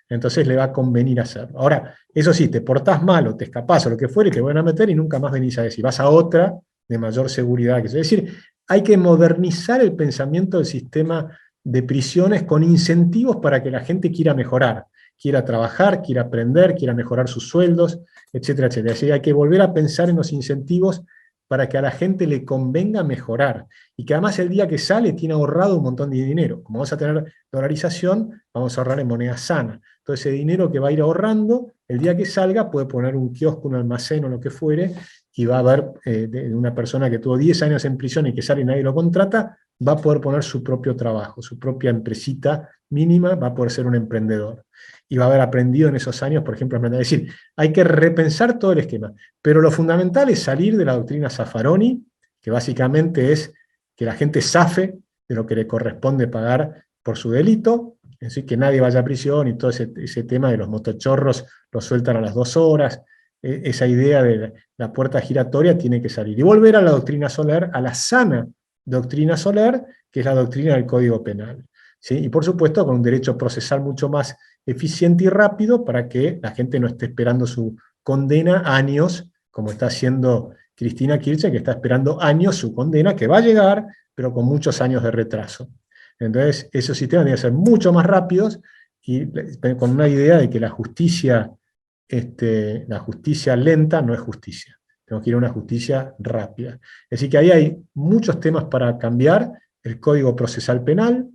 Speaker 1: Entonces le va a convenir hacerlo. Ahora, eso sí, te portás mal o te escapás o lo que fuere, te van a meter y nunca más venís a decir. Vas a otra de mayor seguridad. Es decir, hay que modernizar el pensamiento del sistema de prisiones con incentivos para que la gente quiera mejorar, quiera trabajar, quiera aprender, quiera mejorar sus sueldos, etcétera, etcétera. Así que hay que volver a pensar en los incentivos para que a la gente le convenga mejorar, y que además el día que sale tiene ahorrado un montón de dinero. Como vamos a tener dolarización, vamos a ahorrar en moneda sana. Todo ese dinero que va a ir ahorrando, el día que salga puede poner un kiosco, un almacén o lo que fuere, y va a haber de una persona que tuvo 10 años en prisión y que sale y nadie lo contrata, va a poder poner su propio trabajo, su propia empresita mínima, va a poder ser un emprendedor. Y va a haber aprendido en esos años, por ejemplo, aprender. Es decir, hay que repensar todo el esquema. Pero lo fundamental es salir de la doctrina Zaffaroni, que básicamente es que la gente zafe de lo que le corresponde pagar por su delito, es decir, que nadie vaya a prisión y todo ese tema de los motochorros lo sueltan a las 2 horas. Esa idea de la puerta giratoria tiene que salir. Y volver a la doctrina Soler, a la sana doctrina Soler, que es la doctrina del Código Penal. ¿Sí? Y por supuesto con un derecho procesal mucho más eficiente y rápido para que la gente no esté esperando su condena años, como está haciendo Cristina Kirchner, que está esperando años su condena, que va a llegar, pero con muchos años de retraso. Entonces, esos sistemas tienen que ser mucho más rápidos y con una idea de que la justicia lenta no es justicia. Tenemos que ir a una justicia rápida. Así que ahí hay muchos temas para cambiar. El Código Procesal Penal,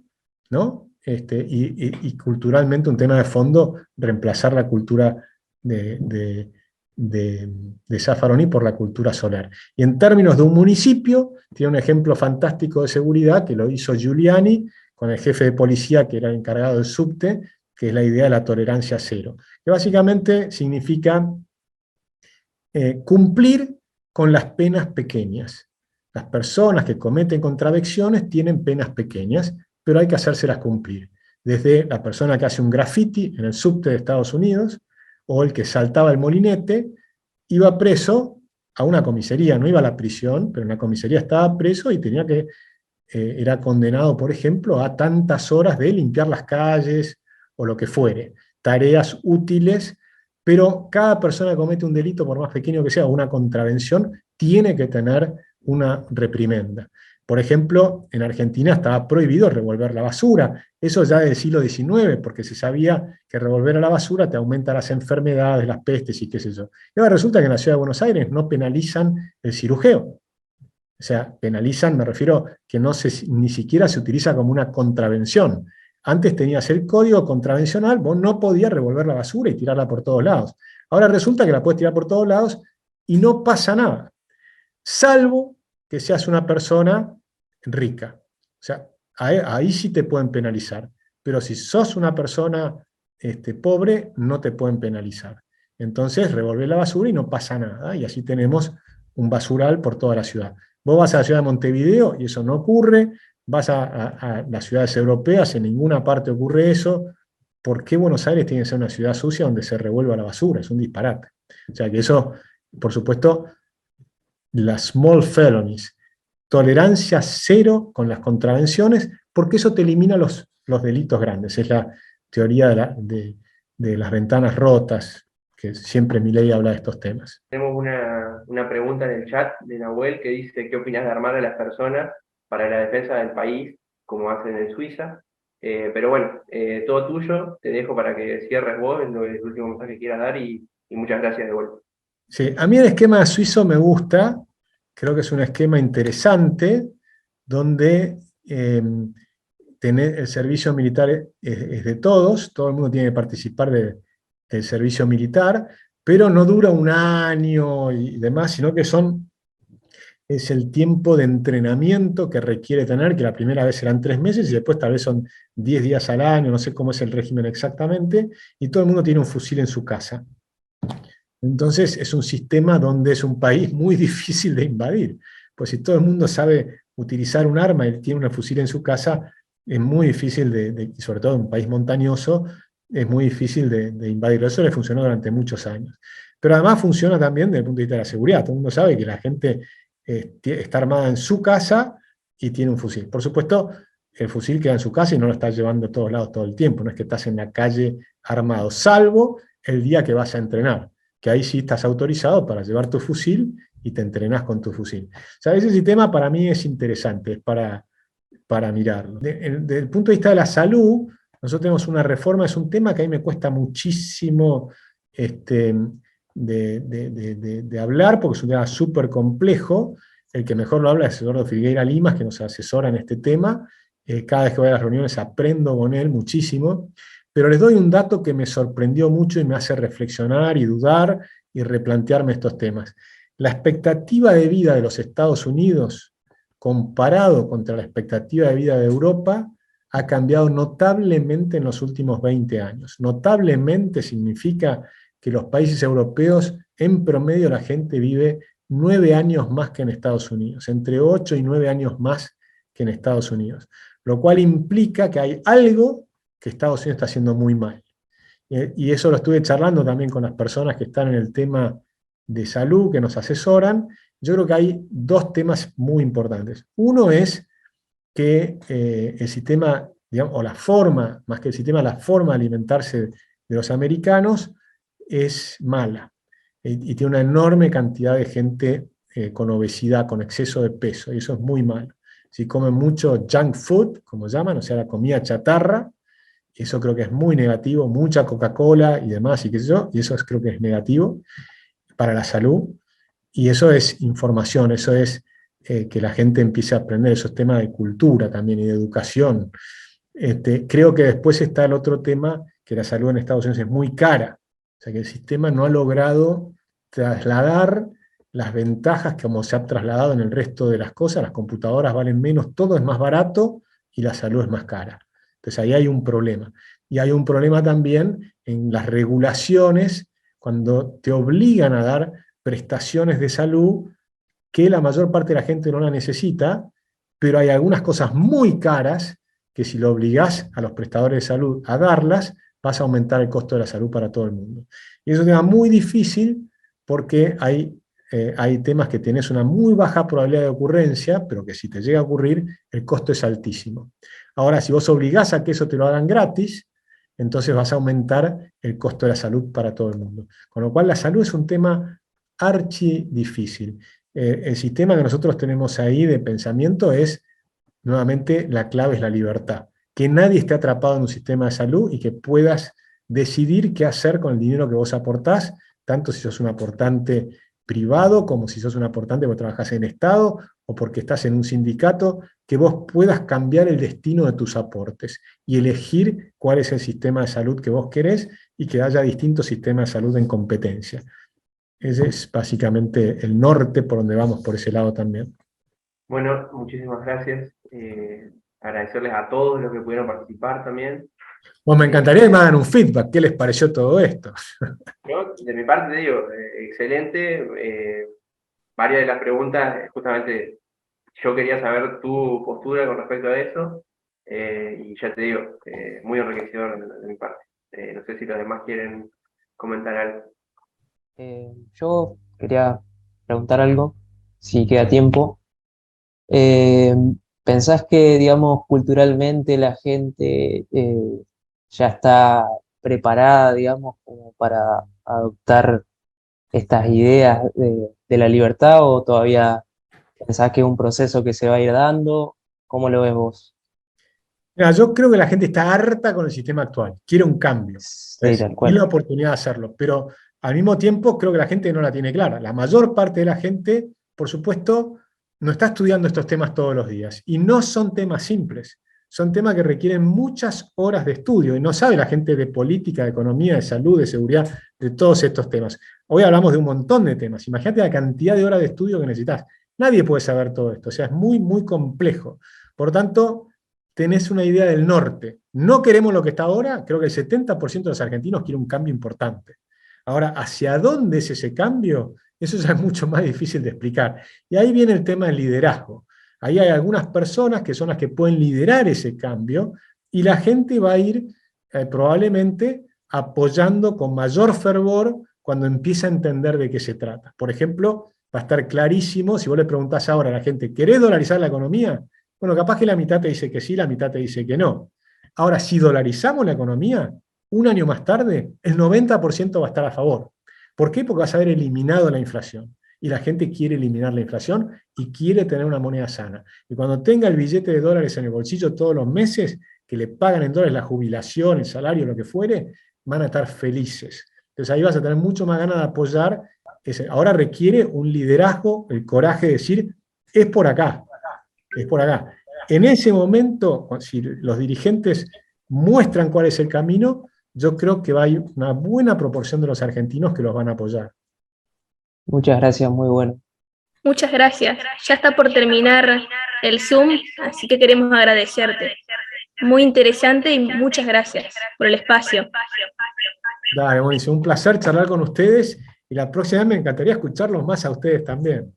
Speaker 1: ¿no? Y culturalmente un tema de fondo, reemplazar la cultura de Zaffaroni por la cultura solar. Y en términos de un municipio, tiene un ejemplo fantástico de seguridad que lo hizo Giuliani con el jefe de policía que era encargado del subte, que es la idea de la tolerancia cero, que básicamente significa cumplir con las penas pequeñas. Las personas que cometen contravenciones tienen penas pequeñas, pero hay que hacérselas cumplir. Desde la persona que hace un graffiti en el subte de Estados Unidos, o el que saltaba el molinete, iba preso a una comisaría, no iba a la prisión, pero en la comisaría estaba preso y tenía que, era condenado, por ejemplo, a tantas horas de limpiar las calles, o lo que fuere, tareas útiles, pero cada persona que comete un delito, por más pequeño que sea, una contravención, tiene que tener una reprimenda. Por ejemplo, en Argentina estaba prohibido revolver la basura, eso ya del siglo XIX, porque se sabía que revolver a la basura te aumenta las enfermedades, las pestes y qué sé yo. Y ahora resulta que en la ciudad de Buenos Aires no penalizan el cirujeo. O sea, penalizan, me refiero que ni siquiera se utiliza como una contravención. Antes tenías el código contravencional, vos no podías revolver la basura y tirarla por todos lados. Ahora resulta que la puedes tirar por todos lados y no pasa nada, salvo que seas una persona rica. O sea, ahí sí te pueden penalizar, pero si sos una persona pobre, no te pueden penalizar. Entonces, revolver la basura y no pasa nada, y así tenemos un basural por toda la ciudad. Vos vas a la ciudad de Montevideo y eso no ocurre, vas a las ciudades europeas, en ninguna parte ocurre eso. ¿Por qué Buenos Aires tiene que ser una ciudad sucia donde se revuelva la basura? Es un disparate. O sea que eso, por supuesto, las small felonies, tolerancia cero con las contravenciones, porque eso te elimina los delitos grandes. Es la teoría de las ventanas rotas, que siempre Milei habla de estos temas.
Speaker 2: Tenemos una pregunta en el chat de Nahuel que dice: ¿qué opinas de armar a las personas para la defensa del país, como hacen en Suiza? Pero bueno, todo tuyo, te dejo para que cierres vos en el último mensaje que quieras dar y muchas gracias de vuelta.
Speaker 1: Sí, a mí el esquema suizo me gusta, creo que es un esquema interesante, donde el servicio militar es de todos, todo el mundo tiene que participar del servicio militar, pero no dura un año y demás, sino que es el tiempo de entrenamiento que requiere tener, que la primera vez serán 3 meses y después tal vez son 10 días al año, no sé cómo es el régimen exactamente, y todo el mundo tiene un fusil en su casa. Entonces es un sistema donde es un país muy difícil de invadir, pues si todo el mundo sabe utilizar un arma y tiene un fusil en su casa, es muy difícil, sobre todo en un país montañoso, es muy difícil de invadirlo. Eso le funcionó durante muchos años. Pero además funciona también desde el punto de vista de la seguridad. Todo el mundo sabe que la gente está armada en su casa y tiene un fusil. Por supuesto, el fusil queda en su casa y no lo estás llevando a todos lados todo el tiempo. No es que estás en la calle armado, salvo el día que vas a entrenar, que ahí sí estás autorizado para llevar tu fusil y te entrenás con tu fusil. O sea, ese sistema para mí es interesante, es para mirarlo. Desde el punto de vista de la salud, nosotros tenemos una reforma, es un tema que a mí me cuesta muchísimo de hablar, porque es un tema súper complejo. El que mejor lo habla es Eduardo Figueira Limas, que nos asesora en este tema. Cada vez que voy a las reuniones aprendo con él muchísimo. Pero les doy un dato que me sorprendió mucho y me hace reflexionar y dudar y replantearme estos temas. La expectativa de vida de los Estados Unidos, comparado contra la expectativa de vida de Europa, ha cambiado notablemente en los últimos 20 años. Notablemente significa que los países europeos, en promedio, la gente vive 9 años más que en Estados Unidos, entre 8 y 9 años más que en Estados Unidos, lo cual implica que hay algo que Estados Unidos está haciendo muy mal. Y eso lo estuve charlando también con las personas que están en el tema de salud, que nos asesoran. Yo creo que hay 2 temas muy importantes. Uno es que el sistema digamos, o la forma, más que el sistema, la forma de alimentarse de los americanos es mala. Y tiene una enorme cantidad de gente con obesidad, con exceso de peso, y eso es muy malo. Si comen mucho junk food, como llaman, o sea, la comida chatarra, eso creo que es muy negativo, mucha Coca-Cola y demás, y qué sé yo, y eso creo que es negativo para la salud. Y eso es información, eso es que la gente empiece a aprender, eso es tema de cultura también y de educación. Creo que después está el otro tema, que la salud en Estados Unidos es muy cara, o sea que el sistema no ha logrado trasladar las ventajas como se ha trasladado en el resto de las cosas, las computadoras valen menos, todo es más barato y la salud es más cara. Entonces ahí hay un problema. Y hay un problema también en las regulaciones, cuando te obligan a dar prestaciones de salud que la mayor parte de la gente no la necesita, pero hay algunas cosas muy caras que si lo obligás a los prestadores de salud a darlas, vas a aumentar el costo de la salud para todo el mundo. Y es un tema muy difícil porque hay temas que tenés una muy baja probabilidad de ocurrencia, pero que si te llega a ocurrir, el costo es altísimo. Ahora, si vos obligás a que eso te lo hagan gratis, entonces vas a aumentar el costo de la salud para todo el mundo. Con lo cual, la salud es un tema archi difícil. El sistema que nosotros tenemos ahí de pensamiento es, nuevamente, la clave es la libertad. Que nadie esté atrapado en un sistema de salud y que puedas decidir qué hacer con el dinero que vos aportás, tanto si sos un aportante privado como si sos un aportante porque trabajás en el Estado o porque estás en un sindicato, que vos puedas cambiar el destino de tus aportes y elegir cuál es el sistema de salud que vos querés y que haya distintos sistemas de salud en competencia. Ese es básicamente el norte por donde vamos por ese lado también.
Speaker 2: Bueno, muchísimas gracias. Agradecerles a todos los que pudieron participar también.
Speaker 1: Bueno, me
Speaker 2: Eh,
Speaker 1: encantaría que me hagan un feedback. ¿Qué les pareció todo esto?
Speaker 2: yo, de mi parte, te digo, excelente. Varias de las preguntas, justamente, yo quería saber tu postura con respecto a eso. Y ya te digo, muy enriquecedor de mi parte. No sé si los demás quieren comentar algo.
Speaker 3: Yo quería preguntar algo, si queda tiempo. Eh, ¿Pensás que, digamos, culturalmente la gente ya está preparada, digamos, como para adoptar estas ideas de la libertad o todavía pensás que es un proceso que se va a ir dando? ¿Cómo lo ves vos?
Speaker 1: Mira, yo creo que la gente está harta con el sistema actual, quiere un cambio.
Speaker 3: Sí,
Speaker 1: Entonces,
Speaker 3: tal
Speaker 1: y la
Speaker 3: cual.
Speaker 1: oportunidad de hacerlo, pero al mismo tiempo creo que la gente no la tiene clara. La mayor parte de la gente, por supuesto, no está estudiando estos temas todos los días. Y no son temas simples, son temas que requieren muchas horas de estudio. Y no sabe la gente de política, de economía, de salud, de seguridad, de todos estos temas. Hoy hablamos de un montón de temas. Imagínate la cantidad de horas de estudio que necesitas. Nadie puede saber todo esto, o sea, es muy, muy complejo. Por tanto, tenés una idea del norte. No queremos lo que está ahora, creo que el 70% de los argentinos quiere un cambio importante. Ahora, ¿hacia dónde es ese cambio? Eso ya es mucho más difícil de explicar. Y ahí viene el tema del liderazgo. Ahí hay algunas personas que son las que pueden liderar ese cambio y la gente va a ir probablemente apoyando con mayor fervor cuando empieza a entender de qué se trata. Por ejemplo, va a estar clarísimo, si vos le preguntás ahora a la gente, ¿querés dolarizar la economía? Bueno, capaz que la mitad te dice que sí, la mitad te dice que no. Ahora, si dolarizamos la economía, un año más tarde, el 90% va a estar a favor. ¿Por qué? Porque vas a haber eliminado la inflación. Y la gente quiere eliminar la inflación y quiere tener una moneda sana. Y cuando tenga el billete de dólares en el bolsillo todos los meses, que le pagan en dólares la jubilación, el salario, lo que fuere, van a estar felices. Entonces ahí vas a tener mucho más ganas de apoyar. Ahora requiere un liderazgo, el coraje de decir, es por acá, es por acá. En ese momento, si los dirigentes muestran cuál es el camino, yo creo que va a haber una buena proporción de los argentinos que los van a apoyar.
Speaker 3: Muchas gracias, muy bueno.
Speaker 4: Muchas gracias. Ya está por terminar el Zoom, así que queremos agradecerte. Muy interesante y muchas gracias por el espacio.
Speaker 1: Dale, buenísimo. Un placer charlar con ustedes y la próxima vez me encantaría escucharlos más a ustedes también.